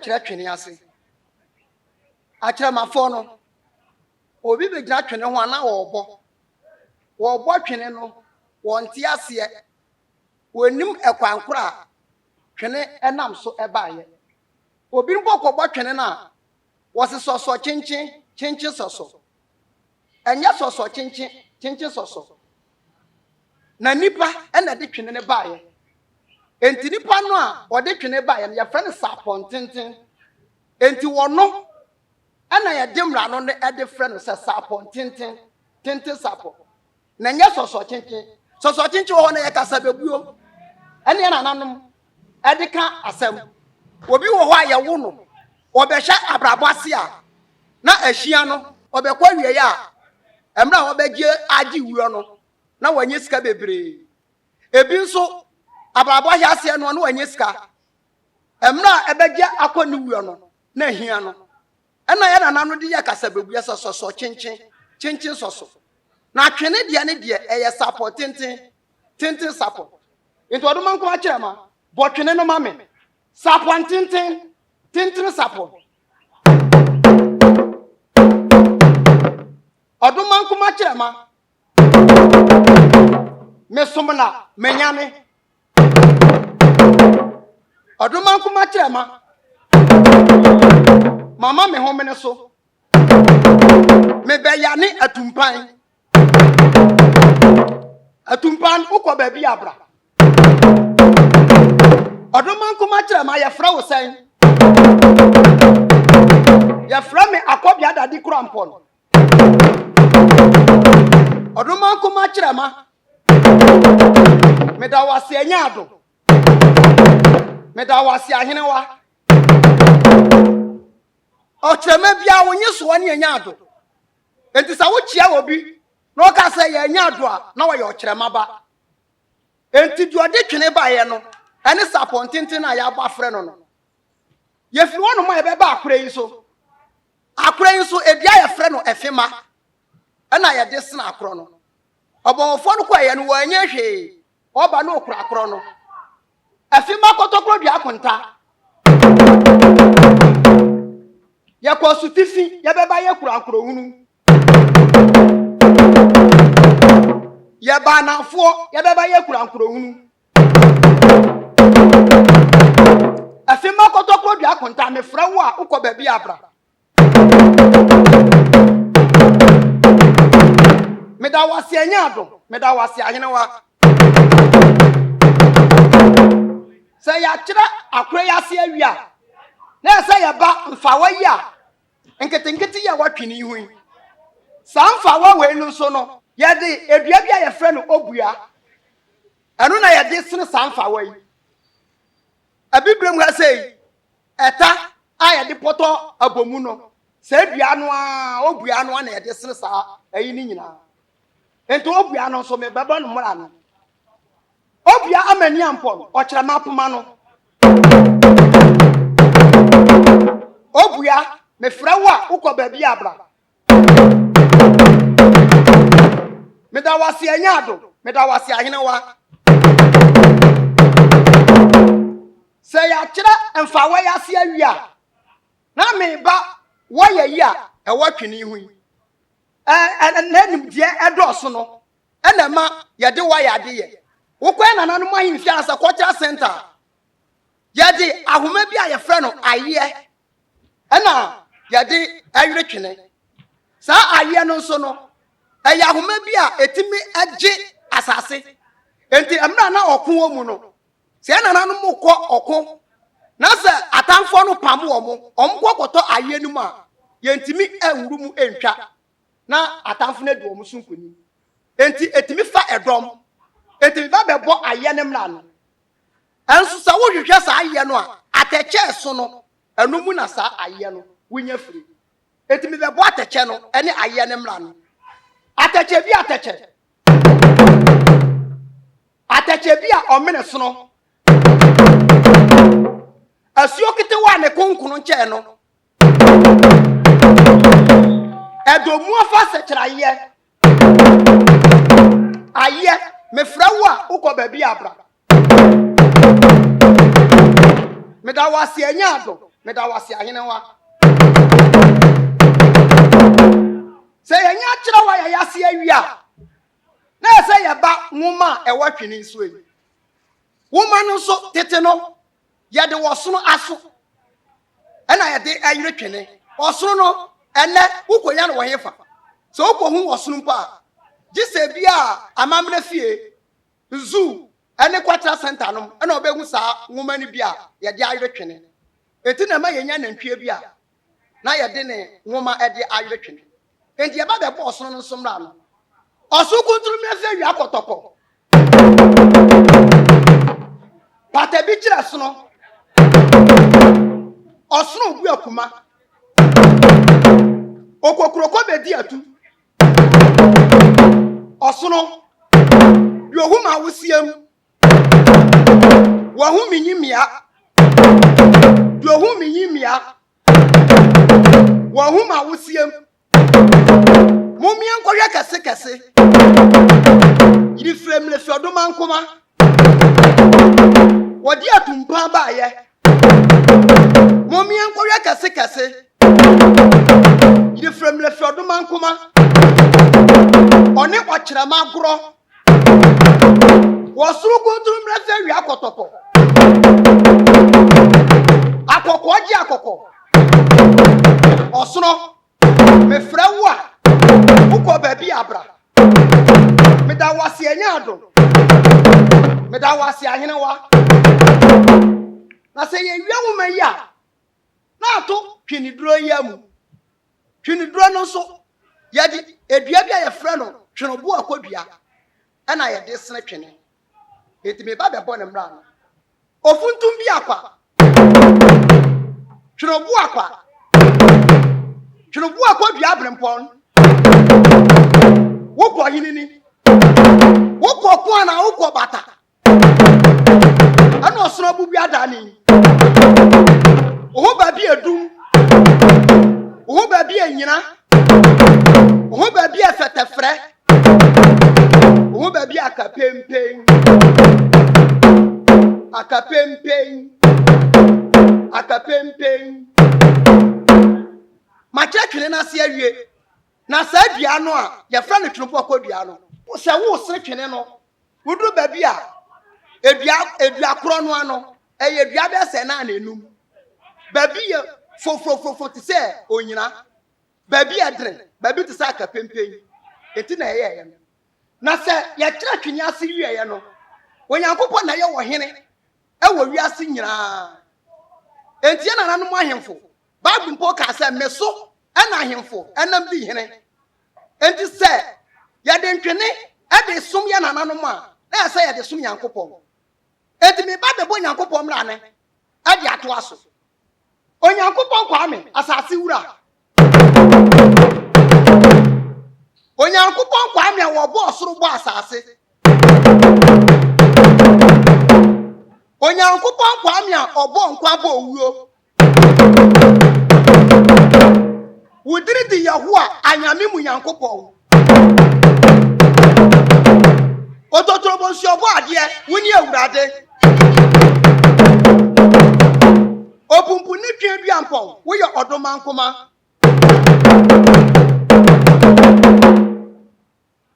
kyerɛ twene ase akyerɛ mafo no obi be gyina twene ho ana wɔbɔ twene no wɔnte aseɛ wɔnim ekwankora twene enam so ɛbaaye obi mpo kɔbɔ twene na wɔse sɔsɔ kyenkyen sɔsɔ ɛnyɛ sɔsɔ kyenkyen sɔsɔ na nipa ɛna de twene ne baaye enti nipa no a ɔde twene baaye no yɛfrɛ no sapɔn tenten enti wɔno ɛna yɛde mmara no ne ɛde frɛ no sɛ sapɔn tenten sapɔ na nyɛ sɔsɔ kyenkyen wɔ hɔ na yɛkasa bebuo ɛne yɛ nananom ɛde ka asɛm obi wɔ hɔ a yɛwo no ɔbɛhyɛ abrabɔ ase a na ahyia no ɔbɛkɔ wie a ɛmra a ɔbɛgye agye wuo no na wɔnyɛ sika bebree ebi nso abrabɔ hyɛ ase no na wɔnyɛ sika ɛmra a ɛbɛgye akɔ ne wuo no na ahia no ɛna yɛ nananom de yɛ kasa bebuo sɛ sɔsɔ kyenkyen sɔsɔ na twene deɛ ne deɛ ɛyɛ sapɔ tenten sapɔ nti ɔdoma nko akyerɛ ma bɔ twene no ma me sapɔ tenten sapɔ ɔdoma nko akyerɛ ma me somna menyane ɔdoma nko akyerɛ ma mama me homene so me bɛyane atumpan ukɔ baabi abra ɔdoma nko akyerɛ ma yɛfrɛ wo sɛn yɛfrɛ me akɔbea dade krampɔn ɔdoma nko akyerɛ ma meda wase anyado meda wase ahenewa ɔkyerɛma bia wonye so ne anyado enti sa wo kyia obi na ɔka sɛ yɛ anyado a na wɔyɛ ɔkyerɛma ba enti duode twene baayɛ no ɛne sapɔn tenten na yɛabɔ afrɛ no yɛfiri hɔ no ma yɛbɛba akora yi so ebia yɛfrɛ no ɛfema ɛna yɛde sena akorɔ no ɔbɔnfo no kɔ yɛ no wɔanyɛ hwee ɔba no okura akorɔ no ɛfema kɔtɔkorɔ dua akonta yɛkɔ sutifi yɛbɛba yɛkura akorɔhunu yɛba anamfoɔ yɛbɛba yɛkura akorɔhunu ɛfema kɔtɔkorɔ dua akonta mefrɛ wo a wokɔ baabi abra meda wase anyado meda wase ahenewa sɛ yɛakyerɛ akora yɛase awia na ɛsɛ yɛba mfawa yi a nketenkete yɛ watwene ihu yi saa mfawa wei no so no yɛde edua bi a yɛfrɛ no obua ɛno na yɛde sene saa mfawa yi abibrem ha sɛ ɛta a yɛde pɔtɔ abomu no sɛ dua no a obua no na yɛde sene saa ayi ni nyinaa enti obua no so me bɛbɔ no mmara no obua amani ampɔ ɔkyerɛ ma poma no obua me frɛ wo a wokɔ baabi abra meda wase anyado meda wase ahenewa sɛ yɛakyerɛ mfawa yɛase awia na meba wɔyɛ yi a ɛwɔ twene hu yi na nimdeɛ ɛdɔɔso no ɛna ma yɛde wɔyɛ adeyɛ wokɔ nananom ahemfia sɛ kɔkyerɛ center yɛde ahoma bi a yɛfrɛ no ayɛ ɛna yɛde ɛwere twene saa ayɛ no nso no ɛyɛ ahoma bi a etimi agye asase enti ɛmra na ɔko wɔ mu no sɛ nananom kɔ ɔko na sɛ atamfo no pam wɔ mo ɔmkɔ kɔtɔ ayɛ no mu a yɛntimi awuru mu entwa na atamfo no de wɔ so nkoni enti etimi fa ɛdɔm etimi ba bɛbɔ ayɛ ne mra no ɛnso sɛ wo hwehwɛ saa ayɛ no a atɛkyɛ so no ɛno mu na saa ayɛ no wonya firi etimi bɛbɔ atɛkyɛ no ɛne ayɛ ne mra no atɛkyɛ bi atɛkyɛ bi a ɔmene so no asuo ketewa ne konkono nkyɛn no ɛdomu afa sɛkyerɛ ayɛ mefrɛ wo a wokɔ baabi abra meda wase anyado medawasi ahenewa say enya kire wa ya yase awia na say ya ba nwoma e watwene nso yi woma no so tete no ye de wosono aso ena ye de ayire twene wosono no ene ukonya no wohefa so ukohu wosono mpa gise bia amamre fie zoo ene kwatra center no ena obehu saa nwoma ni bia ye de ayire twene eti na ma yenya nantwie bia na ye de ne nwoma e de ayire twene enti ye ba be bo wosono no so mra no osu kunturu mi afi wi akotoko pata bi kira sono osunu bu akuma okokroko be di atu osunu bi ohuma wusiem wa hu minyimia bi ohu minyimia wa hu ma wusiem mumia nkohwe kase kase yiri fremle fodoma nkoma wodi atumpan ba ye mumia nkohwe kase kase yiri fremle fodoma nkoma oni kwachirama gro wosuru kunturu mrefe wi akotoko akoko ji akoko osuno mefrawa uko baby abra medawasi enyado medawasi ahenewa na se ye wiawuma ya na ato twiniduro yamu twiniduro no so yedi edua bia ye frɛ no twenobo akodua ɛna ye de sene twene etime ba bɛbɔ ne mra no ofuntum bi akwa twenobo akwa twenobo akodua abrempɔn woko hinini woko kwa na woko bata ana osoro bubu adani oho ba bi edum oho ba bi enyina oho ba bi afetefre oho ba bi akapempen machekene na se awie na sa dua no a ye fra ne twenopo akodua no se wo se twene no wudu ba bi a edua kro no ano eye dua be se na enum ba bi ye fofofofo ti se onyina ba bi edre ba bi ti se akapempen eti na ye na se ye kira twene ase wie ye no onyankopɔ na ye wo hene e wo wi ase nyina enti na nanu mo ahemfo Bible mpo ka se meso ena ahemfo enam di hene enti se ye de ntwene e de sum ya nananu ma na se ye de sum Nyankopɔ enti me ba de bo Nyankopɔ mra ne e de ato aso Onyankopɔ kwa me asase wura Onyankopɔ kwa me wo bo osoro bo asase Onyankopɔ kwa me obo nkwa bo owuo Wudiri di Yahuwa anyame mu Nyankopɔ Ototorobo nsi obo ade woni awurade Opumpu ni twa duampɔ wo ye odoma nkoma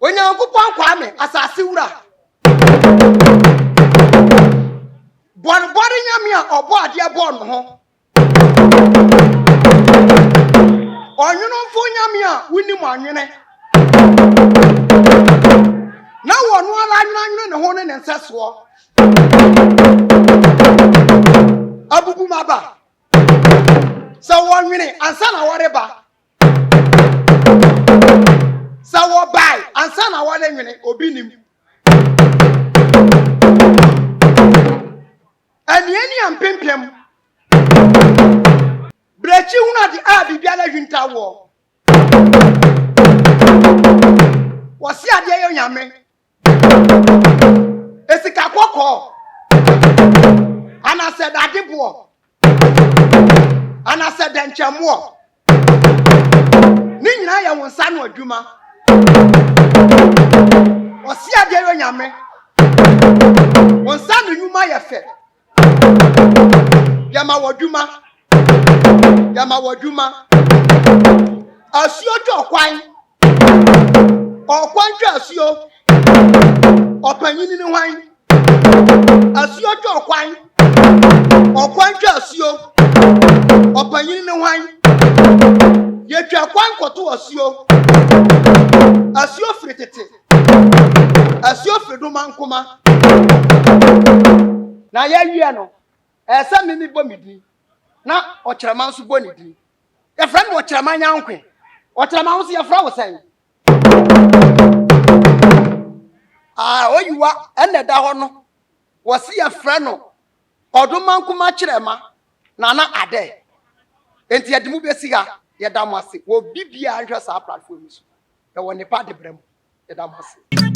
Onyankopɔ kwa me asase wura Bɔre nyame a obo ade bɔ no ho Onyono mfo nyame a woni mu anwene na wono ala anwene ne ho ne nseso abubu maba sa wonwene ansa na woreba sa wo bai ansa na wole nwene obi nim aniani ampempem brechi huna di bibia la hwinta wo wasi ade yo nyame esika kokko ana se dadebo ana se denchemo ni nyina ya wonsa no adwuma wasi ade yo nyame wonsa no nyuma ye fe ya ma wodwuma Yama wadwuma. Asuo twa kwan. Okwan twa asuo. Opanyini ni hwan. Asuo twa kwan. Okwan twa asuo. Opanyini ni hwan. Yetwa kwan koto asuo. Asuo fritete. Asuo friduma nkoma. Na ye wie no. Esa mimi bɔ midi. Na ɔkyerɛma nso bɔ ne din. Yɛfrɛ no ɔkyerɛma nyankwe. Ɔkyerɛma nso yɛfrɛ wo sɛn. Oyiwa ɛna da hɔ no. Wɔsi yɛfrɛ no ɔdoma nkoma kyerɛma na ade. Enti yɛde mu besi ha yɛda mo ase. Wo bibia nhwɛ saa platform so. Yɛwɔ nipa de brɛ mu. Yɛda mo ase.